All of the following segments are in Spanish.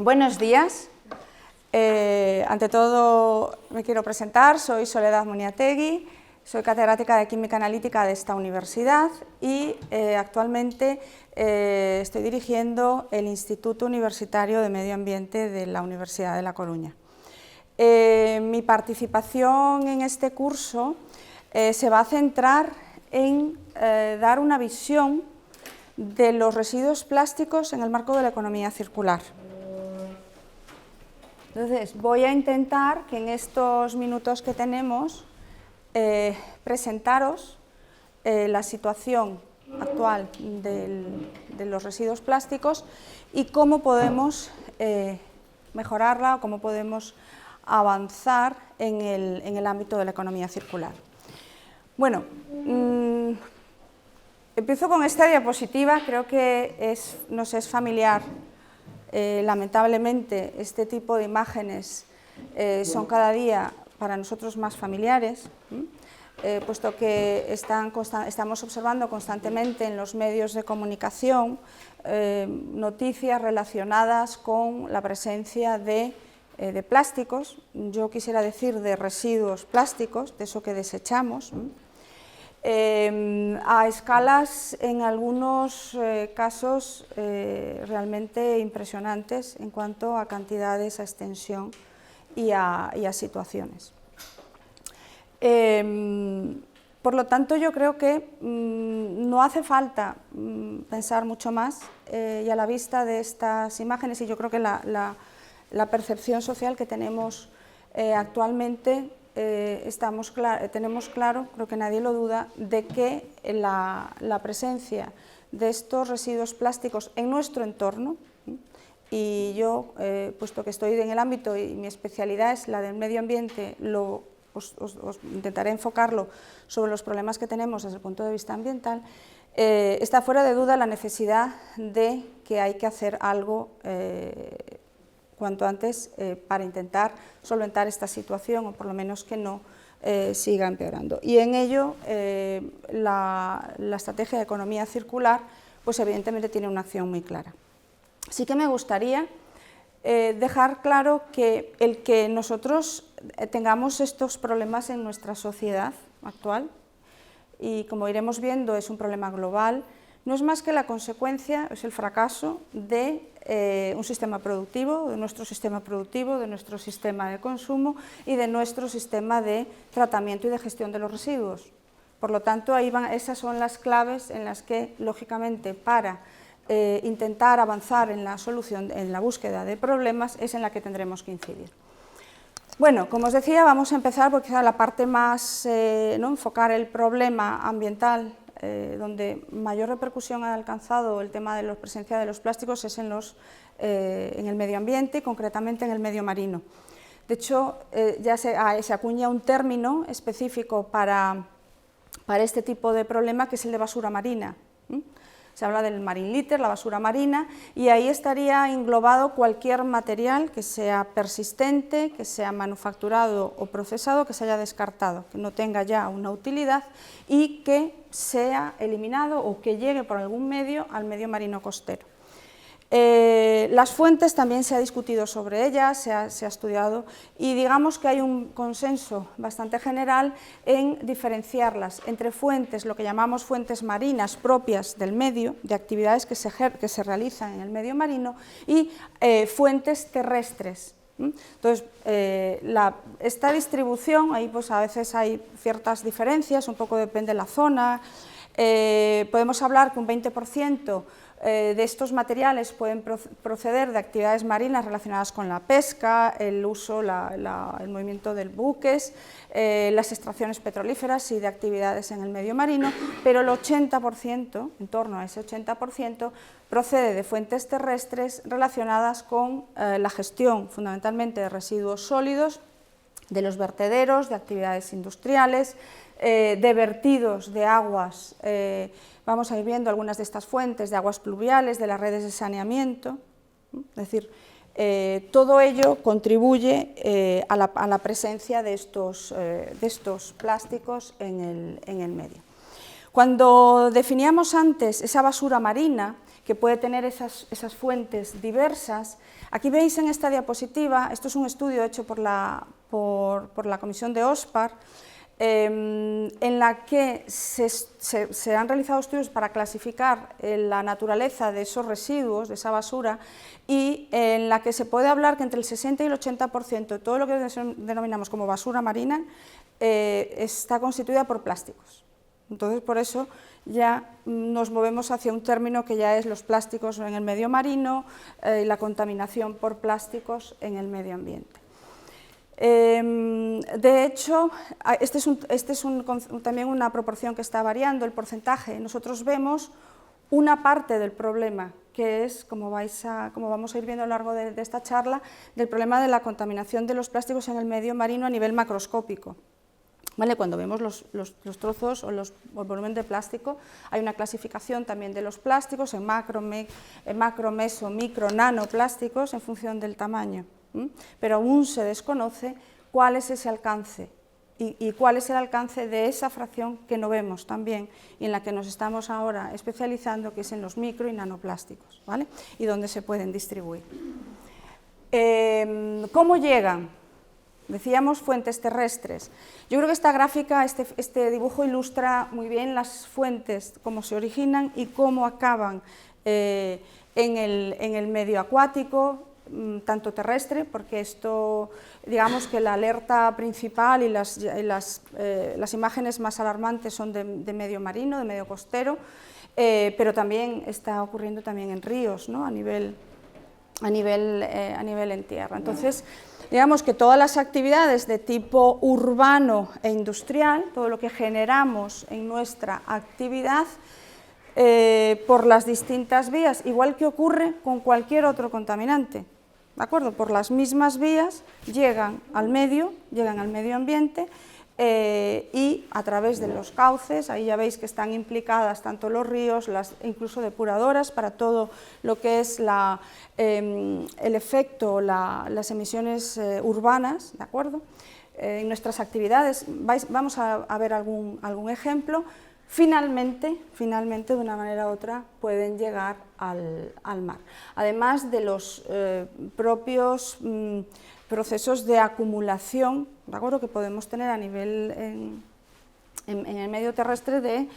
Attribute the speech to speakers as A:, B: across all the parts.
A: Buenos días. Ante todo me quiero presentar, soy Soledad Muniategui, soy catedrática de Química Analítica de esta universidad y actualmente estoy dirigiendo el Instituto Universitario de Medio Ambiente de la Universidad de La Coruña. Mi participación en este curso se va a centrar en dar una visión de los residuos plásticos en el marco de la economía circular. Entonces, voy a intentar que en estos minutos que tenemos presentaros la situación actual de los residuos plásticos y cómo podemos mejorarla o cómo podemos avanzar en el ámbito de la economía circular. Bueno, empiezo con esta diapositiva, creo que nos es familiar. Lamentablemente, este tipo de imágenes son cada día para nosotros más familiares, puesto que estamos observando constantemente en los medios de comunicación noticias relacionadas con la presencia de plásticos, yo quisiera decir de residuos plásticos, de eso que desechamos, a escalas en algunos casos realmente impresionantes en cuanto a cantidades, a extensión y a situaciones. Por lo tanto, yo creo que no hace falta pensar mucho más y a la vista de estas imágenes, y yo creo que la percepción social que tenemos actualmente, tenemos claro, creo que nadie lo duda, de que la presencia de estos residuos plásticos en nuestro entorno, y yo, puesto que estoy en el ámbito y mi especialidad es la del medio ambiente, os intentaré enfocarlo sobre los problemas que tenemos desde el punto de vista ambiental, está fuera de duda la necesidad de que hay que hacer algo cuanto antes para intentar solventar esta situación o por lo menos que no siga empeorando. Y en ello la estrategia de economía circular pues evidentemente tiene una acción muy clara. Sí que me gustaría dejar claro que el que nosotros tengamos estos problemas en nuestra sociedad actual, y como iremos viendo es un problema global, no es más que la consecuencia, es el fracaso de un sistema productivo, de nuestro sistema productivo, de nuestro sistema de consumo y de nuestro sistema de tratamiento y de gestión de los residuos. Por lo tanto, esas son las claves en las que, lógicamente, para intentar avanzar en la solución, en la búsqueda de problemas, es en la que tendremos que incidir. Bueno, como os decía, vamos a empezar por quizá la parte más, enfocar el problema ambiental, donde mayor repercusión ha alcanzado el tema de la presencia de los plásticos es en el medio ambiente, concretamente en el medio marino. De hecho, ya se acuña un término específico para este tipo de problema, que es el de basura marina. Se habla del marine litter, la basura marina, y ahí estaría englobado cualquier material que sea persistente, que sea manufacturado o procesado, que se haya descartado, que no tenga ya una utilidad y que sea eliminado o que llegue por algún medio al medio marino costero. Las fuentes también se ha discutido sobre ellas, se ha estudiado y digamos que hay un consenso bastante general en diferenciarlas entre fuentes, lo que llamamos fuentes marinas propias del medio, de actividades que se realizan en el medio marino, y fuentes terrestres. Entonces, esta distribución, ahí pues a veces hay ciertas diferencias, un poco depende de la zona. Podemos hablar que un 20% de estos materiales pueden proceder de actividades marinas relacionadas con la pesca, el uso, el movimiento de buques, las extracciones petrolíferas y de actividades en el medio marino, pero el 80%, en torno a ese 80%, procede de fuentes terrestres relacionadas con la gestión fundamentalmente de residuos sólidos, de los vertederos, de actividades industriales, de vertidos de aguas. Vamos a ir viendo algunas de estas fuentes de aguas pluviales, de las redes de saneamiento, es decir, todo ello contribuye a la presencia de estos plásticos en el medio. Cuando definíamos antes esa basura marina, que puede tener esas fuentes diversas. Aquí veis en esta diapositiva, esto es un estudio hecho por la comisión de OSPAR, en la que se han realizado estudios para clasificar la naturaleza de esos residuos, de esa basura, y en la que se puede hablar que entre el 60 y el 80% de todo lo que denominamos como basura marina está constituida por plásticos. Entonces, por eso ya nos movemos hacia un término que ya es los plásticos en el medio marino y la contaminación por plásticos en el medio ambiente. De hecho, este es también una proporción que está variando, el porcentaje. Nosotros vemos una parte del problema, que es, como vamos a ir viendo a lo largo de esta charla, del problema de la contaminación de los plásticos en el medio marino a nivel macroscópico. ¿Vale? Cuando vemos los trozos o el volumen de plástico, hay una clasificación también de los plásticos en macro, meso, micro, nanoplásticos en función del tamaño. Pero aún se desconoce cuál es ese alcance y cuál es el alcance de esa fracción que no vemos también y en la que nos estamos ahora especializando, que es en los micro y nanoplásticos, ¿vale? Y dónde se pueden distribuir. ¿Cómo llegan? Decíamos fuentes terrestres. Yo creo que esta gráfica, este dibujo ilustra muy bien las fuentes, cómo se originan y cómo acaban en el medio acuático, tanto terrestre, porque esto, digamos que la alerta principal y las imágenes más alarmantes son de medio marino, de medio costero, pero también está ocurriendo también en ríos, ¿no? a nivel en tierra. Entonces, digamos que todas las actividades de tipo urbano e industrial, todo lo que generamos en nuestra actividad, por las distintas vías, igual que ocurre con cualquier otro contaminante, ¿de acuerdo? Por las mismas vías llegan al medio ambiente y a través de los cauces, ahí ya veis que están implicadas tanto los ríos, incluso depuradoras, para todo lo que es el efecto, las emisiones urbanas, ¿de acuerdo? En nuestras actividades, vamos a ver algún ejemplo. Finalmente, de una manera u otra, pueden llegar al mar. Además de los propios procesos de acumulación, ¿de acuerdo?, que podemos tener a nivel en el medio terrestre de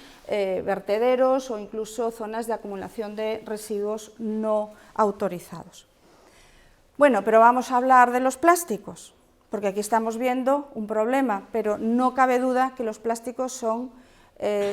A: vertederos o incluso zonas de acumulación de residuos no autorizados. Bueno, pero vamos a hablar de los plásticos, porque aquí estamos viendo un problema, pero no cabe duda que los plásticos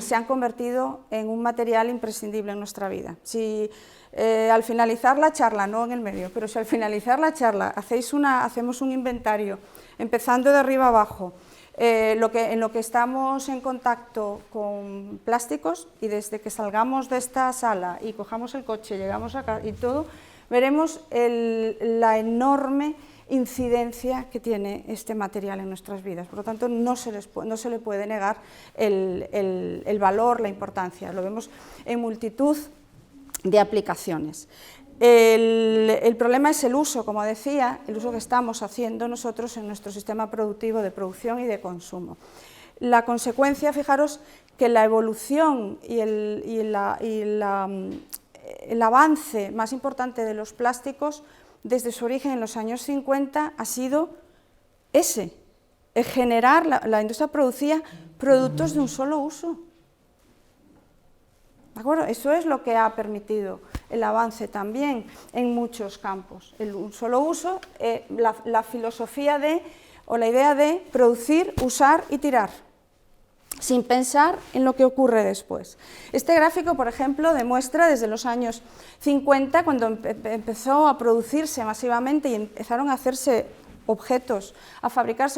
A: se han convertido en un material imprescindible en nuestra vida. Si al finalizar la charla, no en el medio, pero si al finalizar la charla hacemos un inventario, empezando de arriba abajo, en lo que estamos en contacto con plásticos, y desde que salgamos de esta sala y cojamos el coche, llegamos acá y todo, veremos la enorme incidencia que tiene este material en nuestras vidas. Por lo tanto, no se le puede negar el valor, la importancia. Lo vemos en multitud de aplicaciones. El problema es el uso, como decía, el uso que estamos haciendo nosotros en nuestro sistema productivo de producción y de consumo. La consecuencia, fijaros, que la evolución y el avance más importante de los plásticos desde su origen en los años 50 ha sido generar, la industria producía productos de un solo uso. ¿De acuerdo? Eso es lo que ha permitido el avance también en muchos campos. Un solo uso, la filosofía o la idea de producir, usar y tirar, sin pensar en lo que ocurre después. Este gráfico, por ejemplo, demuestra desde los años 50, cuando empezó a producirse masivamente y empezaron a fabricarse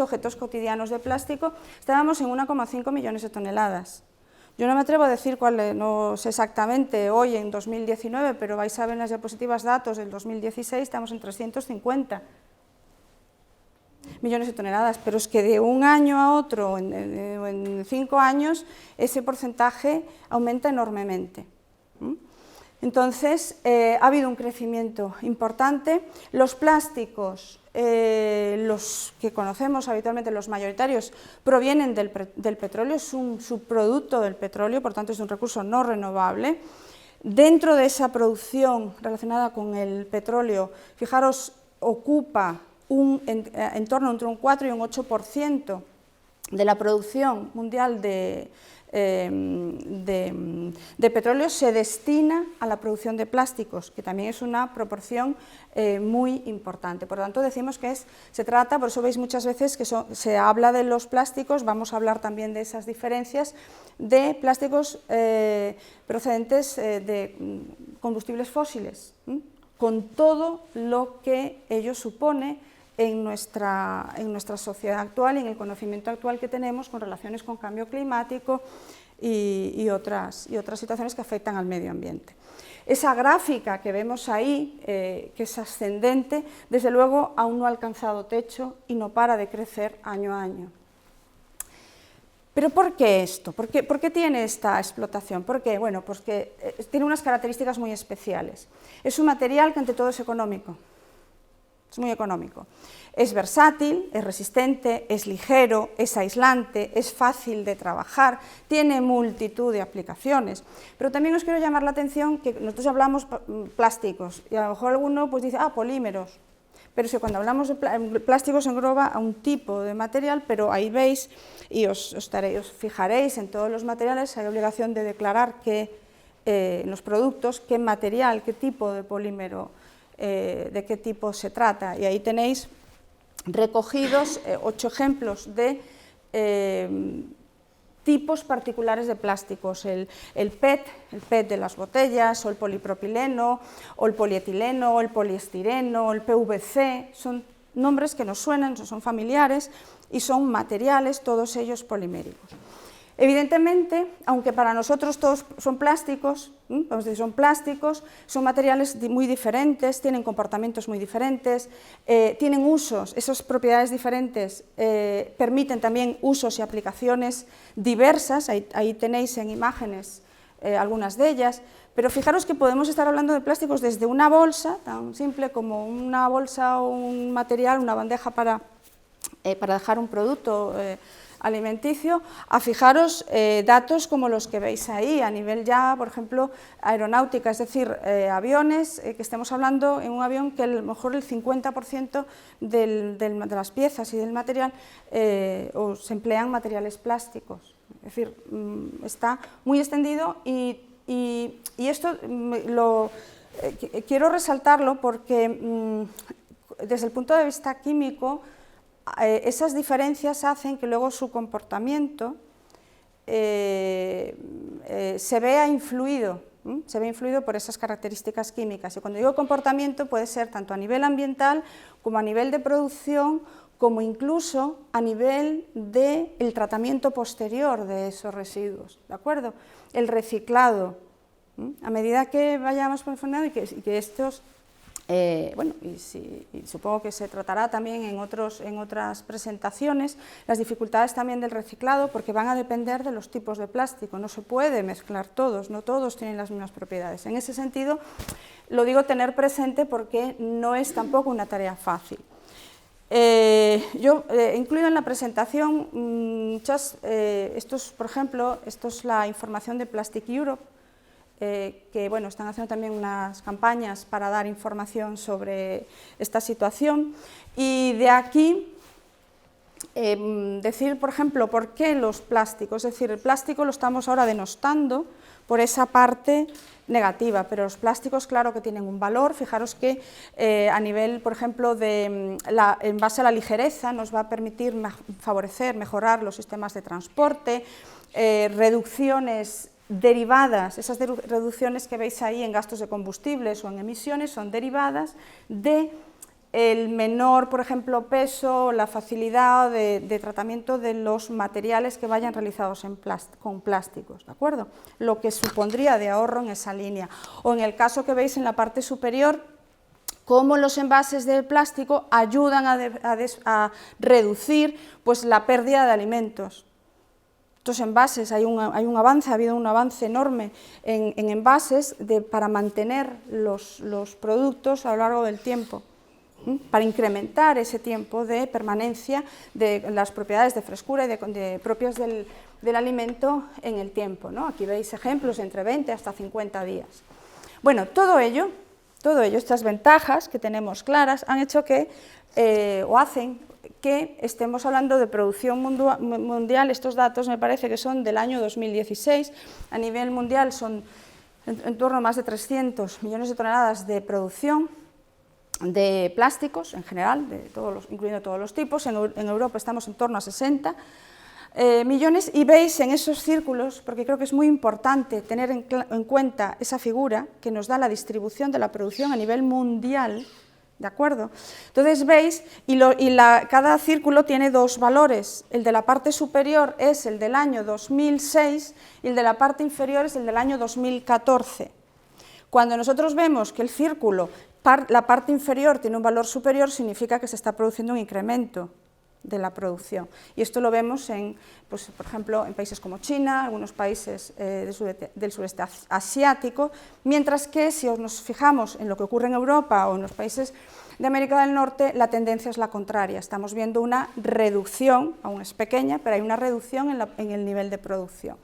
A: objetos cotidianos de plástico, estábamos en 1,5 millones de toneladas. Yo no me atrevo a decir no sé exactamente hoy en 2019, pero vais a ver en las diapositivas datos del 2016, estamos en 350 millones de toneladas, pero es que de un año a otro, en 5 años, ese porcentaje aumenta enormemente. Entonces, ha habido un crecimiento importante. Los plásticos, los que conocemos habitualmente, los mayoritarios, provienen del petróleo, es un subproducto del petróleo, por tanto es un recurso no renovable. Dentro de esa producción relacionada con el petróleo, fijaros, ocupa en torno entre un 4 y un 8% de la producción mundial de petróleo se destina a la producción de plásticos, que también es una proporción muy importante. Por lo tanto, decimos que se trata, por eso veis muchas veces que se habla de los plásticos, vamos a hablar también de esas diferencias, de plásticos procedentes de combustibles fósiles, con todo lo que ello supone en nuestra sociedad actual y en el conocimiento actual que tenemos con relaciones con cambio climático y otras situaciones que afectan al medio ambiente. Esa gráfica que vemos ahí, que es ascendente, desde luego aún no ha alcanzado techo y no para de crecer año a año. ¿Pero por qué esto? ¿Por qué tiene esta explotación? ¿Por qué? Bueno, pues que tiene unas características muy especiales. Es un material que ante todo es económico. Es muy económico. Es versátil, es resistente, es ligero, es aislante, es fácil de trabajar, tiene multitud de aplicaciones. Pero también os quiero llamar la atención que nosotros hablamos plásticos y a lo mejor alguno pues dice, polímeros. Pero si cuando hablamos de plásticos engloba a un tipo de material, pero ahí veis y os fijaréis en todos los materiales, hay obligación de declarar que en los productos qué material, qué tipo de polímero, de qué tipo se trata, y ahí tenéis recogidos 8 ejemplos de tipos particulares de plásticos, el PET de las botellas, o el polipropileno, o el polietileno, o el poliestireno, o el PVC, son nombres que nos suenan, son familiares y son materiales, todos ellos poliméricos. Evidentemente, aunque para nosotros todos son plásticos, vamos a decir, son materiales muy diferentes, tienen comportamientos muy diferentes, tienen usos, esas propiedades diferentes permiten también usos y aplicaciones diversas, ahí tenéis en imágenes algunas de ellas, pero fijaros que podemos estar hablando de plásticos desde una bolsa, tan simple como una bolsa o un material, una bandeja para dejar un producto alimenticio, a fijaros datos como los que veis ahí, a nivel ya, por ejemplo, aeronáutica, es decir, aviones, que estemos hablando en un avión que a lo mejor el 50% de las piezas y del material se emplean materiales plásticos, es decir, está muy extendido y esto quiero resaltarlo porque desde el punto de vista químico, esas diferencias hacen que luego su comportamiento se vea influido por esas características químicas. Y cuando digo comportamiento puede ser tanto a nivel ambiental como a nivel de producción, como incluso a nivel del tratamiento posterior de esos residuos, ¿de acuerdo? El reciclado, a medida que vayamos profundizando y que estos... bueno, y supongo que se tratará también en otras presentaciones, las dificultades también del reciclado, porque van a depender de los tipos de plástico, no se puede mezclar todos, no todos tienen las mismas propiedades. En ese sentido, lo digo tener presente porque no es tampoco una tarea fácil. Yo he incluido en la presentación por ejemplo, esto es la información de Plastic Europe, que bueno, están haciendo también unas campañas para dar información sobre esta situación, y de aquí decir, por ejemplo, por qué los plásticos, es decir, el plástico lo estamos ahora denostando por esa parte negativa, pero los plásticos claro que tienen un valor. Fijaros que a nivel, por ejemplo, en base a la ligereza nos va a permitir favorecer, mejorar los sistemas de transporte, reducciones derivadas, esas reducciones que veis ahí en gastos de combustibles o en emisiones son derivadas de el menor, por ejemplo, peso, la facilidad de tratamiento de los materiales que vayan realizados con plásticos, ¿de acuerdo? Lo que supondría de ahorro en esa línea. O en el caso que veis en la parte superior, cómo los envases de plástico ayudan a reducir pues, la pérdida de alimentos. Estos envases, hay un avance, ha habido un avance enorme en envases para mantener los productos a lo largo del tiempo, para incrementar ese tiempo de permanencia de las propiedades de frescura y propias del alimento en el tiempo, ¿no? Aquí veis ejemplos entre 20 hasta 50 días. Bueno, todo ello, estas ventajas que tenemos claras, han hecho que, o hacen que estemos hablando de producción mundial. Estos datos me parece que son del año 2016, a nivel mundial son en torno a más de 300 millones de toneladas de producción de plásticos en general, incluyendo todos los tipos. En Europa estamos en torno a 60 millones, y veis en esos círculos, porque creo que es muy importante tener en cuenta esa figura que nos da la distribución de la producción a nivel mundial, ¿de acuerdo? Entonces veis, cada círculo tiene dos valores, el de la parte superior es el del año 2006 y el de la parte inferior es el del año 2014. Cuando nosotros vemos que el círculo, la parte inferior tiene un valor superior, significa que se está produciendo un incremento de la producción. Y esto lo vemos, pues, por ejemplo, en países como China, algunos países del sureste asiático, mientras que si nos fijamos en lo que ocurre en Europa o en los países de América del Norte, la tendencia es la contraria. Estamos viendo una reducción, aún es pequeña, pero hay una reducción en el nivel de producción.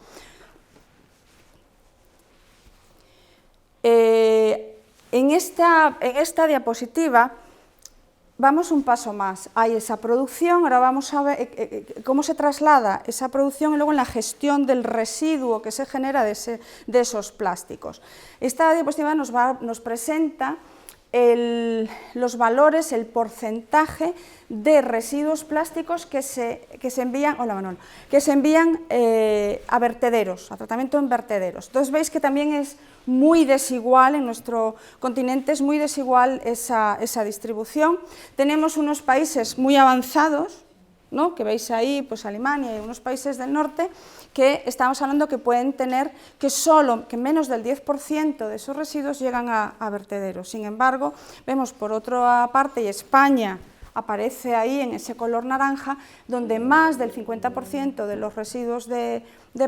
A: En esta diapositiva vamos un paso más. Hay esa producción, ahora vamos a ver cómo se traslada esa producción y luego en la gestión del residuo que se genera de esos plásticos. Esta diapositiva nos presenta los valores, el porcentaje de residuos plásticos que se envían, a vertederos, a tratamiento en vertederos. Entonces veis que también es muy desigual, en nuestro continente es muy desigual esa distribución. Tenemos unos países muy avanzados, ¿no?, que veis ahí, pues Alemania y unos países del norte, que estamos hablando que pueden tener que menos del 10% de esos residuos llegan a vertederos. Sin embargo, vemos por otra parte, y España aparece ahí en ese color naranja, donde más del 50% de los residuos de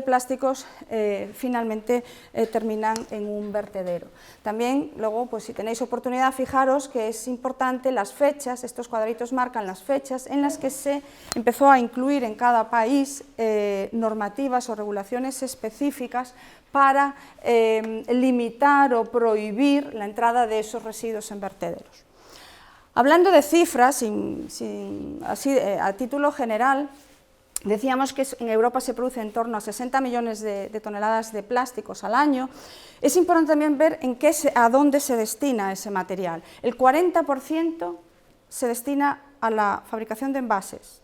A: plásticos finalmente terminan en un vertedero. También, luego, pues si tenéis oportunidad, fijaros que es importante las fechas. Estos cuadritos marcan las fechas en las que se empezó a incluir en cada país normativas o regulaciones específicas para limitar o prohibir la entrada de esos residuos en vertederos. Hablando de cifras, a título general, decíamos que en Europa se produce en torno a 60 millones de toneladas de plásticos al año. Es importante también ver a dónde se destina ese material. El 40% se destina a la fabricación de envases,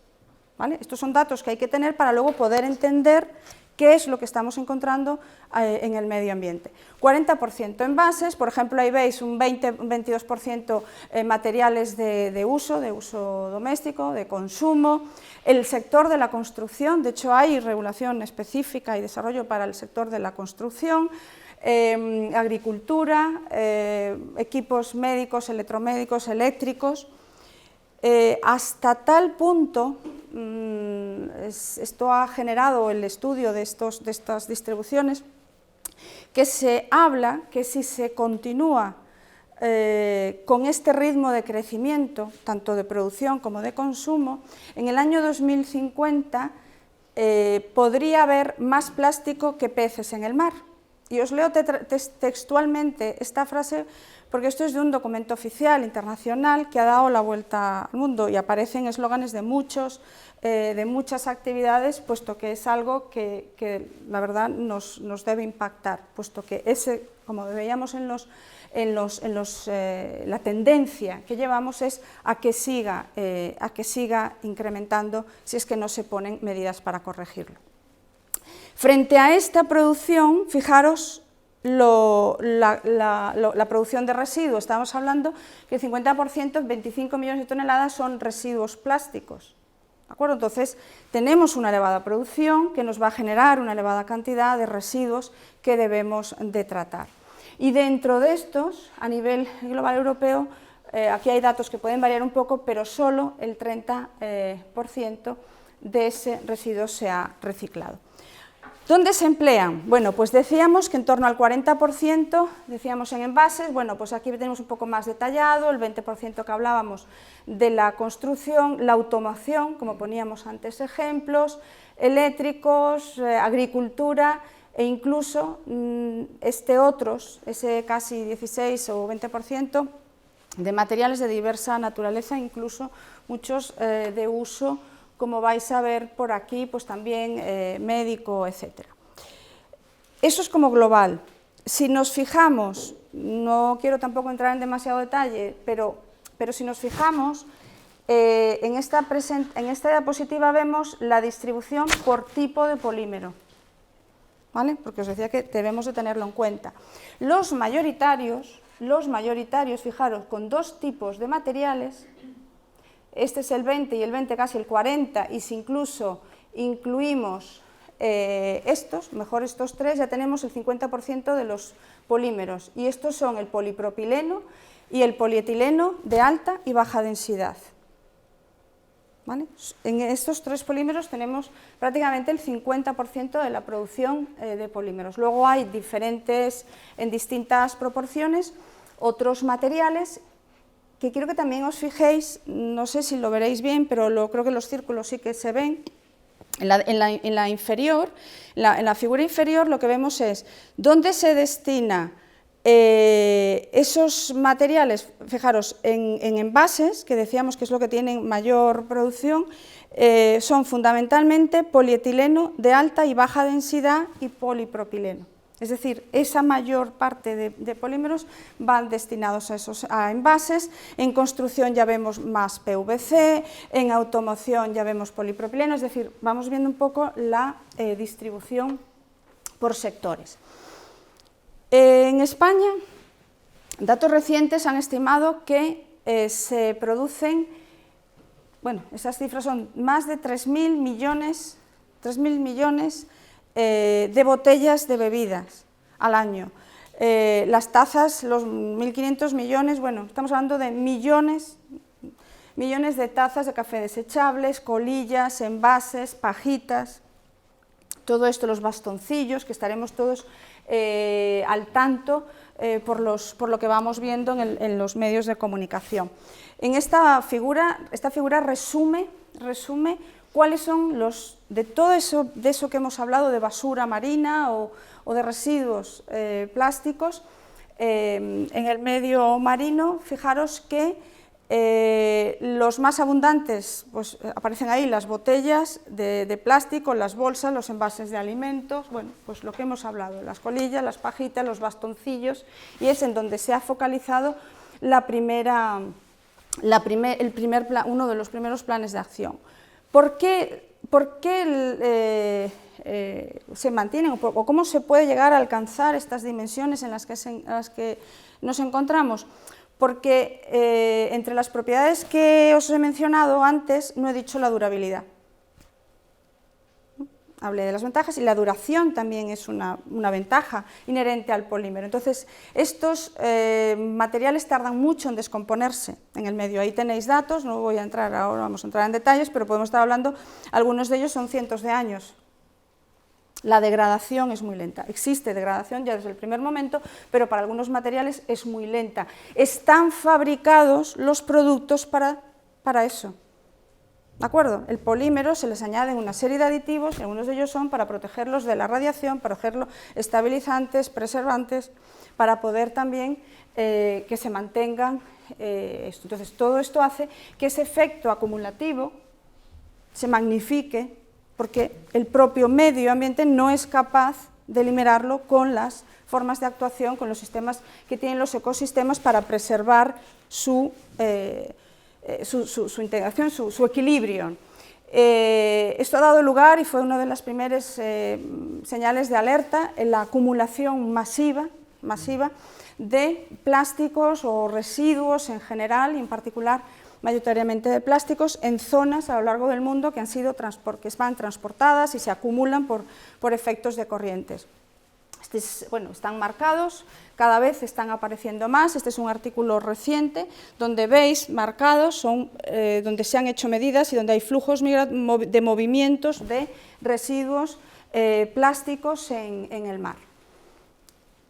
A: ¿vale? Estos son datos que hay que tener para luego poder entender qué es lo que estamos encontrando en el medio ambiente. 40% envases, por ejemplo, ahí veis un 22% materiales de uso doméstico, de consumo. El sector de la construcción, de hecho hay regulación específica y desarrollo para el sector de la construcción, agricultura, equipos médicos, electromédicos, eléctricos, hasta tal punto. Esto ha generado el estudio de estas distribuciones, que se habla que si se continúa con este ritmo de crecimiento, tanto de producción como de consumo, en el año 2050 podría haber más plástico que peces en el mar. Y os leo textualmente esta frase porque esto es de un documento oficial internacional que ha dado la vuelta al mundo y aparecen eslóganes de muchas actividades, puesto que es algo que la verdad nos debe impactar, puesto que como veíamos la tendencia que llevamos es a que siga incrementando si es que no se ponen medidas para corregirlo. Frente a esta producción, fijaros la producción de residuos. Estamos hablando que el 50%, 25 millones de toneladas, son residuos plásticos, ¿de acuerdo? Entonces, tenemos una elevada producción que nos va a generar una elevada cantidad de residuos que debemos de tratar. Y dentro de estos, a nivel global europeo, aquí hay datos que pueden variar un poco, pero solo el 30% de ese residuo se ha reciclado. ¿Dónde se emplean? Bueno, pues decíamos que en torno al 40%, decíamos en envases, bueno, pues aquí tenemos un poco más detallado, el 20% que hablábamos de la construcción, la automoción, como poníamos antes ejemplos, eléctricos, agricultura e incluso ese casi 16 o 20% de materiales de diversa naturaleza, incluso muchos de uso, como vais a ver por aquí, pues también médico, etc. Eso es como global. Si nos fijamos, no quiero tampoco entrar en demasiado detalle, pero si nos fijamos, en esta diapositiva vemos la distribución por tipo de polímero, ¿vale? Porque os decía que debemos de tenerlo en cuenta. Los mayoritarios, fijaros, con dos tipos de materiales, este es el 20 y el 20 casi el 40, y si incluso incluimos estos tres, ya tenemos el 50% de los polímeros, y estos son el polipropileno y el polietileno de alta y baja densidad. ¿Vale? En estos tres polímeros tenemos prácticamente el 50% de la producción de polímeros. Luego hay en distintas proporciones, otros materiales que quiero que también os fijéis, no sé si lo veréis bien, pero creo que los círculos sí que se ven. En la figura inferior lo que vemos es dónde se destina esos materiales. Fijaros, en envases, que decíamos que es lo que tienen mayor producción, son fundamentalmente polietileno de alta y baja densidad y polipropileno. Es decir, esa mayor parte de polímeros van destinados a envases. En construcción ya vemos más PVC, en automoción ya vemos polipropileno, es decir, vamos viendo un poco la distribución por sectores. En España, datos recientes han estimado que se producen, bueno, esas cifras son más de 3.000 millones de botellas de bebidas al año. Las tazas, los 1.500 millones, bueno, estamos hablando de millones de tazas de café desechables, colillas, envases, pajitas, todo esto, los bastoncillos, que estaremos todos al tanto por lo que vamos viendo en los medios de comunicación. En esta figura resume cuáles son de todo eso que hemos hablado, de basura marina o de residuos plásticos en el medio marino. Fijaros que los más abundantes, pues aparecen ahí las botellas de plástico, las bolsas, los envases de alimentos, bueno, pues lo que hemos hablado, las colillas, las pajitas, los bastoncillos, y es en donde se ha focalizado uno de los primeros planes de acción. ¿Por qué se mantienen o cómo se puede llegar a alcanzar estas dimensiones en las que nos encontramos? Porque entre las propiedades que os he mencionado antes no he dicho la durabilidad. Hablé de las ventajas y la duración también es una ventaja inherente al polímero. Entonces, estos materiales tardan mucho en descomponerse en el medio. Ahí tenéis datos, no voy a entrar ahora, vamos a entrar en detalles, pero podemos estar hablando, algunos de ellos son cientos de años. La degradación es muy lenta. Existe degradación ya desde el primer momento, pero para algunos materiales es muy lenta. Están fabricados los productos para eso. ¿De acuerdo? El polímero se les añaden una serie de aditivos, y algunos de ellos son para protegerlos de la radiación, para protegerlos estabilizantes, preservantes, para poder también que se mantengan esto. Entonces, todo esto hace que ese efecto acumulativo se magnifique, porque el propio medio ambiente no es capaz de eliminarlo con las formas de actuación, con los sistemas que tienen los ecosistemas para preservar su integración, su equilibrio. Esto ha dado lugar, y fue una de las primeras señales de alerta, en la acumulación masiva de plásticos o residuos en general, y en particular mayoritariamente de plásticos, en zonas a lo largo del mundo que van transportadas y se acumulan por efectos de corrientes. Están marcados, cada vez están apareciendo más. Este es un artículo reciente donde veis marcados, donde se han hecho medidas y donde hay flujos de movimientos de residuos plásticos en el mar.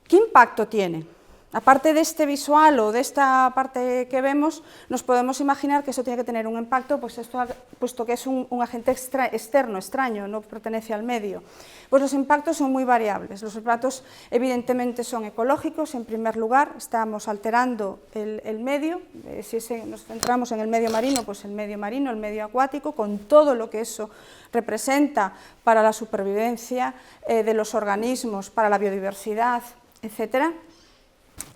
A: ¿Qué impacto tiene? Aparte de este visual o de esta parte que vemos, nos podemos imaginar que eso tiene que tener un impacto, puesto que es un agente externo, extraño, no pertenece al medio. Pues los impactos son muy variables. Los impactos evidentemente son ecológicos, en primer lugar, estamos alterando el medio, si nos centramos en el medio marino, pues el medio acuático, con todo lo que eso representa para la supervivencia de los organismos, para la biodiversidad, etcétera.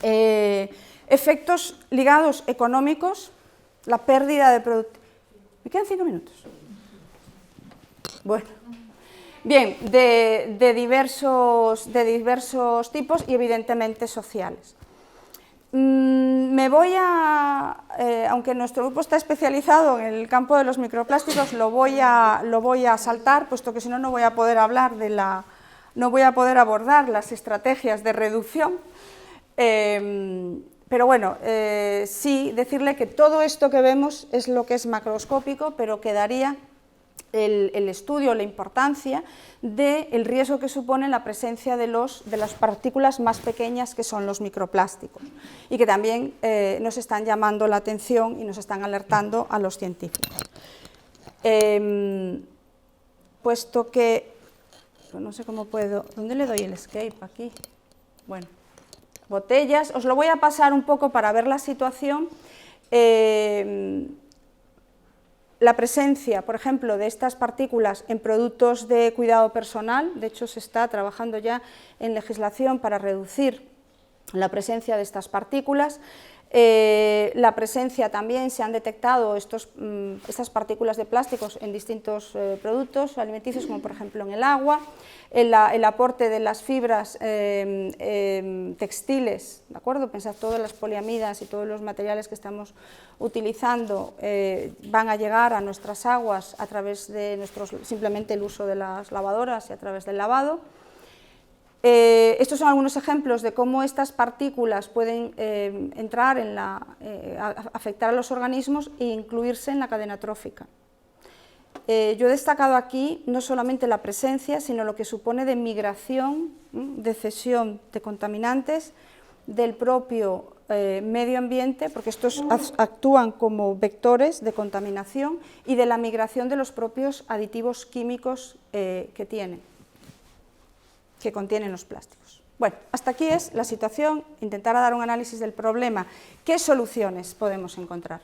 A: Efectos ligados económicos, la pérdida de productividad. ¿Me quedan 5 minutos? Bueno, bien, de diversos tipos y evidentemente sociales. Me voy aunque nuestro grupo está especializado en el campo de los microplásticos, lo voy a saltar, puesto que si no, no voy a poder abordar las estrategias de reducción. Pero bueno, sí decirle que todo esto que vemos es lo que es macroscópico, pero quedaría el estudio, la importancia del riesgo que supone la presencia de las partículas más pequeñas, que son los microplásticos, y que también nos están llamando la atención y nos están alertando a los científicos. Puesto que, no sé cómo puedo, ¿dónde le doy el escape? Aquí. Bueno. Botellas, os lo voy a pasar un poco para ver la situación. La presencia, por ejemplo, de estas partículas en productos de cuidado personal, de hecho se está trabajando ya en legislación para reducir la presencia de estas partículas. La presencia también, se han detectado estas partículas de plásticos en distintos productos alimenticios, como por ejemplo en el agua, el aporte de las fibras textiles, ¿de acuerdo? Pensad, todas las poliamidas y todos los materiales que estamos utilizando van a llegar a nuestras aguas a través de simplemente el uso de las lavadoras y a través del lavado. Estos son algunos ejemplos de cómo estas partículas pueden entrar afectar a los organismos e incluirse en la cadena trófica. Yo he destacado aquí no solamente la presencia, sino lo que supone de migración, de cesión de contaminantes del propio medio ambiente, porque estos actúan como vectores de contaminación, y de la migración de los propios aditivos químicos que contienen los plásticos. Bueno, hasta aquí es la situación, intentar dar un análisis del problema. ¿Qué soluciones podemos encontrar?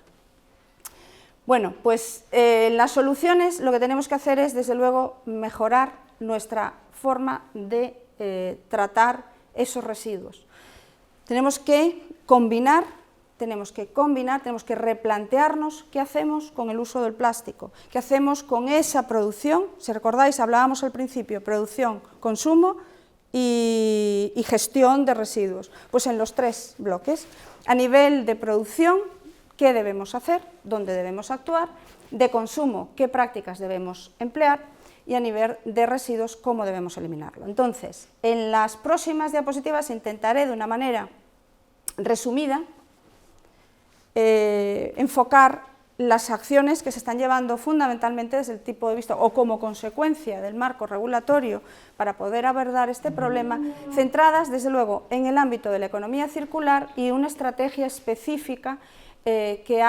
A: Bueno, pues las soluciones, lo que tenemos que hacer es, desde luego, mejorar nuestra forma de tratar esos residuos. Tenemos que combinar, tenemos que replantearnos qué hacemos con el uso del plástico, qué hacemos con esa producción. Si recordáis, hablábamos al principio, producción, consumo y gestión de residuos. Pues en los 3 bloques. A nivel de producción, ¿qué debemos hacer? ¿Dónde debemos actuar? De consumo, ¿qué prácticas debemos emplear? Y a nivel de residuos, ¿cómo debemos eliminarlo? Entonces, en las próximas diapositivas intentaré de una manera resumida enfocar las acciones que se están llevando fundamentalmente desde el tipo de vista o como consecuencia del marco regulatorio para poder abordar este problema, centradas desde luego en el ámbito de la economía circular y una estrategia específica que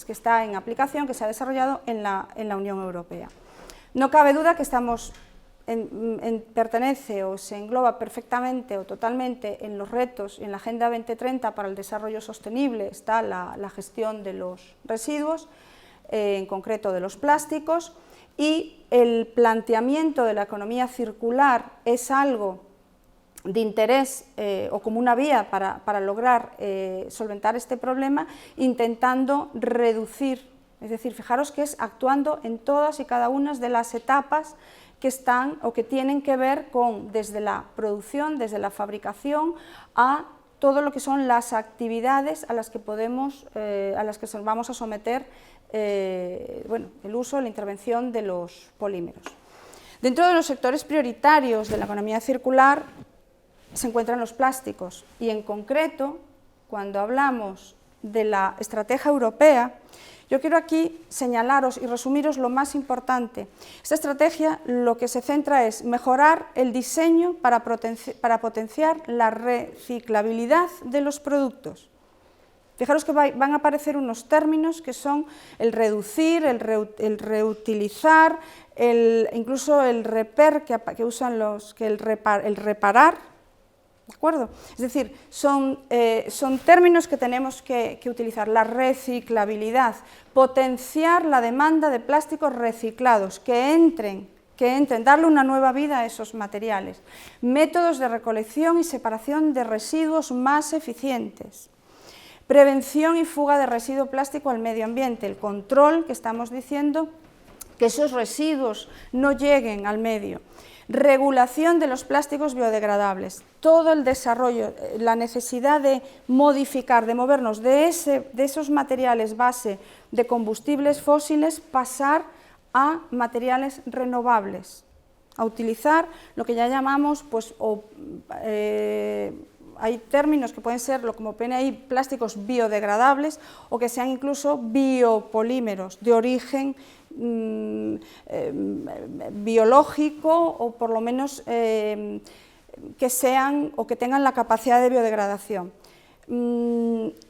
A: está en aplicación, que se ha desarrollado en la Unión Europea. No cabe duda que pertenece o se engloba perfectamente o totalmente en los retos y en la Agenda 2030 para el desarrollo sostenible. Está la gestión de los residuos, en concreto de los plásticos, y el planteamiento de la economía circular es algo de interés o como una vía para lograr solventar este problema, intentando reducir, es decir, fijaros que es actuando en todas y cada una de las etapas que están o que tienen que ver con desde la producción, desde la fabricación, a todo lo que son las actividades a las que vamos a someter el uso, la intervención de los polímeros. Dentro de los sectores prioritarios de la economía circular se encuentran los plásticos y, en concreto, cuando hablamos de la estrategia europea, Yo quiero aquí señalaros y resumiros lo más importante. Esta estrategia lo que se centra es mejorar el diseño para potenciar la reciclabilidad de los productos. Fijaros que van a aparecer unos términos que son el reducir, el reutilizar, incluso el repair que usan el reparar. ¿De acuerdo? Es decir, son términos que tenemos que utilizar. La reciclabilidad, potenciar la demanda de plásticos reciclados, que entren, darle una nueva vida a esos materiales. Métodos de recolección y separación de residuos más eficientes. Prevención y fuga de residuo plástico al medio ambiente, el control que estamos diciendo, que esos residuos no lleguen al medio. Regulación de los plásticos biodegradables, todo el desarrollo, la necesidad de modificar, de movernos de esos materiales base de combustibles fósiles, pasar a materiales renovables, a utilizar lo que ya llamamos, pues, hay términos que pueden ser, como ven ahí, plásticos biodegradables o que sean incluso biopolímeros de origen biológico o por lo menos que sean o que tengan la capacidad de biodegradación.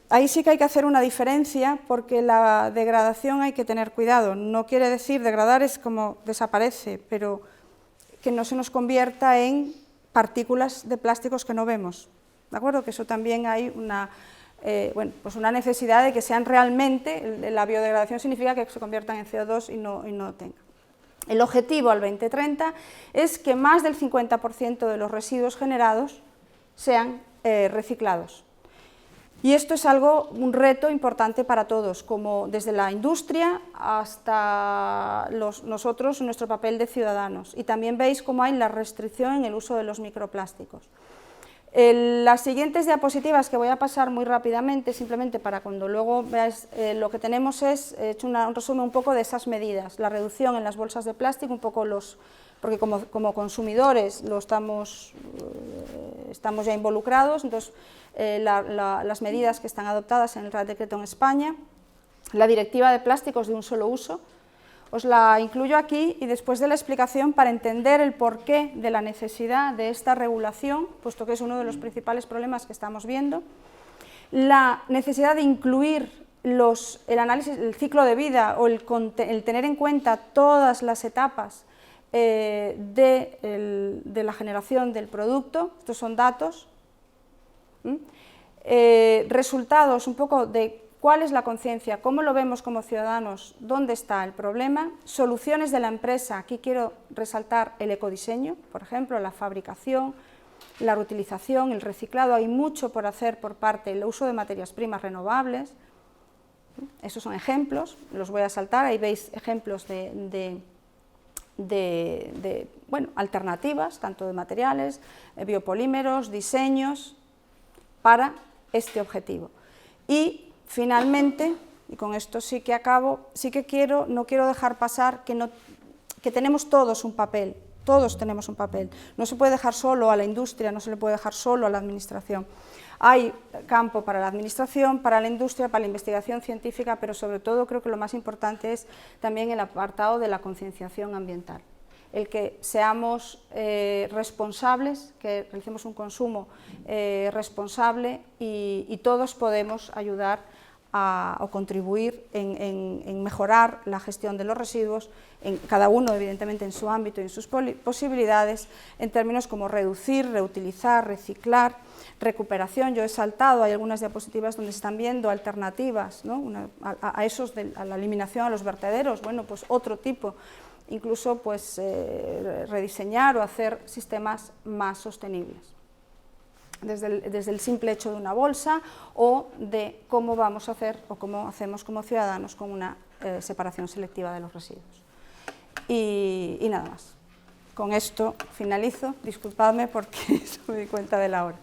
A: Ahí sí que hay que hacer una diferencia porque la degradación hay que tener cuidado, no quiere decir degradar es como desaparece, pero que no se nos convierta en partículas de plásticos que no vemos, ¿de acuerdo? Que eso también hay una necesidad de que sean realmente, la biodegradación significa que se conviertan en CO2 y no tengan. El objetivo al 2030 es que más del 50% de los residuos generados sean reciclados. Y esto es un reto importante para todos, como desde la industria hasta nosotros, nuestro papel de ciudadanos. Y también veis cómo hay la restricción en el uso de los microplásticos. Las siguientes diapositivas que voy a pasar muy rápidamente, simplemente para cuando luego veáis lo que tenemos he hecho un resumen un poco de esas medidas, la reducción en las bolsas de plástico, un poco porque como consumidores estamos ya involucrados, entonces las medidas que están adoptadas en el Real Decreto en España, la Directiva de Plásticos de un solo uso, os la incluyo aquí y después de la explicación para entender el porqué de la necesidad de esta regulación, puesto que es uno de los principales problemas que estamos viendo, la necesidad de incluir el análisis, el ciclo de vida o el tener en cuenta todas las etapas de la generación del producto, estos son datos, resultados un poco de cuál es la conciencia, cómo lo vemos como ciudadanos, dónde está el problema, soluciones de la empresa, aquí quiero resaltar el ecodiseño, por ejemplo, la fabricación, la reutilización, el reciclado, hay mucho por hacer por parte del uso de materias primas renovables, esos son ejemplos, los voy a saltar, ahí veis ejemplos de alternativas, tanto de materiales, biopolímeros, diseños, para este objetivo. Y finalmente, y con esto sí que acabo, no quiero dejar pasar que tenemos todos un papel, todos tenemos un papel, no se puede dejar solo a la industria, no se le puede dejar solo a la administración. Hay campo para la administración, para la industria, para la investigación científica, pero sobre todo creo que lo más importante es también el apartado de la concienciación ambiental. El que seamos responsables, que realicemos un consumo responsable y todos podemos ayudar o contribuir en mejorar la gestión de los residuos, cada uno evidentemente en su ámbito y en sus posibilidades, en términos como reducir, reutilizar, reciclar, recuperación. Yo he saltado, hay algunas diapositivas donde se están viendo alternativas, ¿no? a la eliminación a los vertederos, bueno, pues otro tipo, incluso pues rediseñar o hacer sistemas más sostenibles. Desde el simple hecho de una bolsa o de cómo vamos a hacer o cómo hacemos como ciudadanos con una separación selectiva de los residuos. Y nada más. Con esto finalizo, disculpadme porque me di cuenta de la hora.